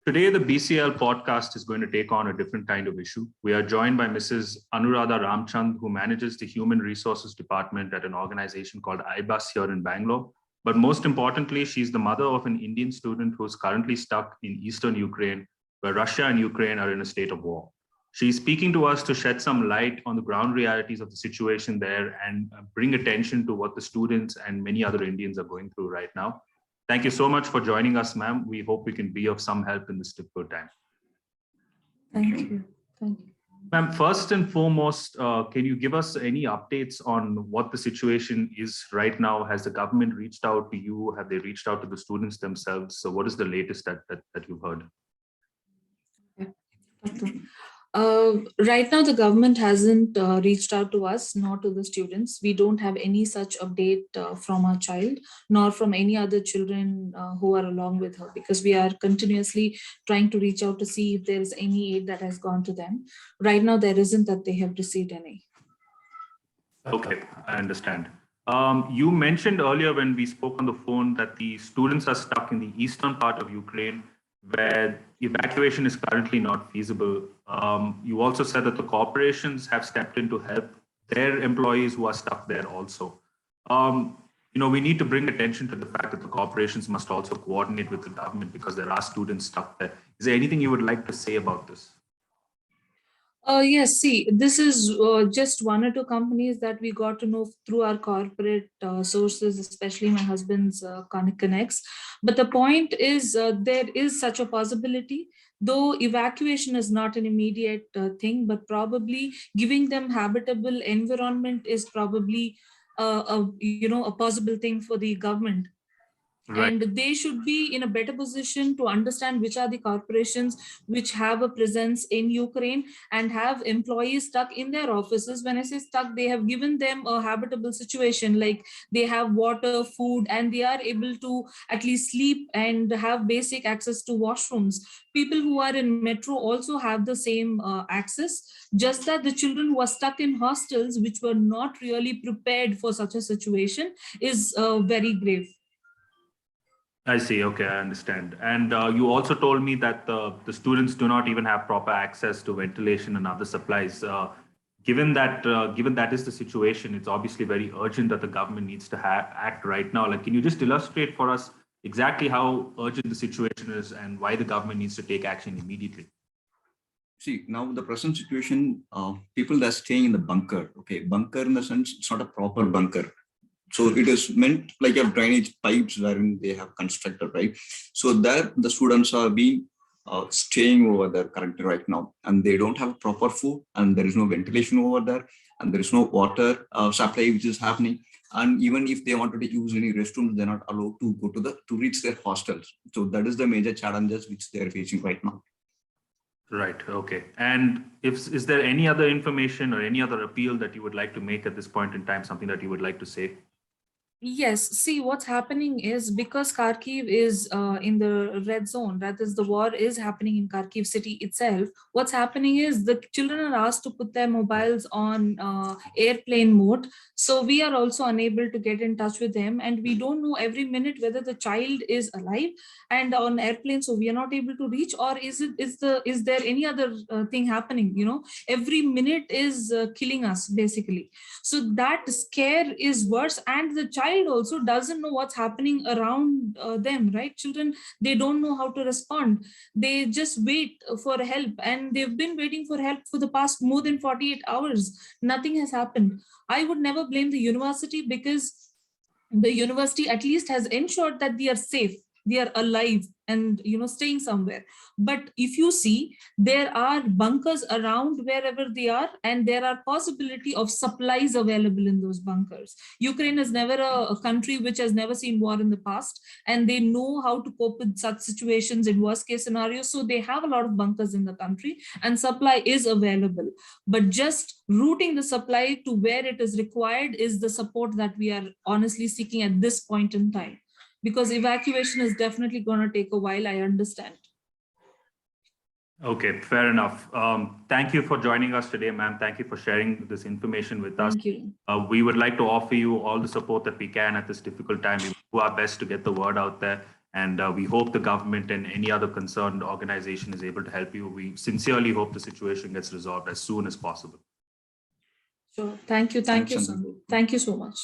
Today, the BCL podcast is going to take on a different kind of issue. We are joined by Mrs. Anuradha Ramchand, who manages the Human Resources Department at an organization called IBUS here in Bangalore. But most importantly, she's the mother of an Indian student who's currently stuck in eastern Ukraine, where Russia and Ukraine are in a state of war. She's speaking to us to shed some light on the ground realities of the situation there and bring attention to what the students and many other Indians are going through right now. Thank you so much for joining us, ma'am. We hope we can be of some help in this difficult time. Thank you. Thank you. Ma'am, first and foremost, can you give us any updates on what the situation is right now? Has the government reached out to you? Have they reached out to the students themselves? So what is the latest that you've heard? Right now, the government hasn't reached out to us, nor to the students. We don't have any such update from our child, nor from any other children who are along with her, because we are continuously trying to reach out to see if there is any aid that has gone to them. Right now, there isn't that they have received any. Okay, I understand. You mentioned earlier when we spoke on the phone that the students are stuck in the eastern part of Ukraine, where evacuation is currently not feasible. You also said that the corporations have stepped in to help their employees who are stuck there also. We need to bring attention to the fact that the corporations must also coordinate with the government because there are students stuck there. Is there anything you would like to say about this? Yes, see, this is just one or two companies that we got to know through our corporate sources, especially my husband's connects. But the point is there is such a possibility, though evacuation is not an immediate thing, but probably giving them habitable environment is probably a possible thing for the government. Right. And they should be in a better position to understand which are the corporations which have a presence in Ukraine and have employees stuck in their offices. When I say stuck, they have given them a habitable situation, like they have water, food, and they are able to at least sleep and have basic access to washrooms. People who are in metro also have the same access, just that the children who are stuck in hostels, which were not really prepared for such a situation, is very grave. I see. Okay, I understand. And you also told me that the students do not even have proper access to ventilation and other supplies. Given that is the situation, it's obviously very urgent that the government needs to act right now. Like, can you just illustrate for us exactly how urgent the situation is and why the government needs to take action immediately? See, now the present situation, people that are staying in the bunker, okay, bunker in the sense, it's not a proper bunker. So it is meant like a drainage pipes wherein they have constructed, right? So there the students are being staying over there currently right now, and they don't have proper food, and there is no ventilation over there, and there is no water supply which is happening. And even if they wanted to use any restrooms, they're not allowed to go to reach their hostels. So that is the major challenges which they're facing right now. Right. Okay. And is there any other information or any other appeal that you would like to make at this point in time? Something that you would like to say? Yes, see, what's happening is because Kharkiv is in the red zone, that is, the war is happening in Kharkiv city itself. What's happening is the children are asked to put their mobiles on airplane mode. So we are also unable to get in touch with them, and we don't know every minute whether the child is alive and on airplane. So we are not able to reach, or is there any other thing happening? Every minute is killing us basically. So that scare is worse, and the child also doesn't know what's happening around them, right? Children, they don't know how to respond. They just wait for help, and they've been waiting for help for the past more than 48 hours. Nothing has happened. I would never blame the university, because the university at least has ensured that they are safe, they are alive, and staying somewhere. But if you see, there are bunkers around wherever they are, and there are possibility of supplies available in those bunkers. Ukraine is never a country which has never seen war in the past, and they know how to cope with such situations in worst case scenarios. So they have a lot of bunkers in the country, and supply is available. But just routing the supply to where it is required is the support that we are honestly seeking at this point in time. Because evacuation is definitely going to take a while, I understand. Okay, fair enough. Thank you for joining us today, ma'am. Thank you for sharing this information with us. Thank you. We would like to offer you all the support that we can at this difficult time. We will do our best to get the word out there. And we hope the government and any other concerned organization is able to help you. We sincerely hope the situation gets resolved as soon as possible. Sure. Thank you. Thank Thanks, you, Chandru. Sandhu. Thank you so much.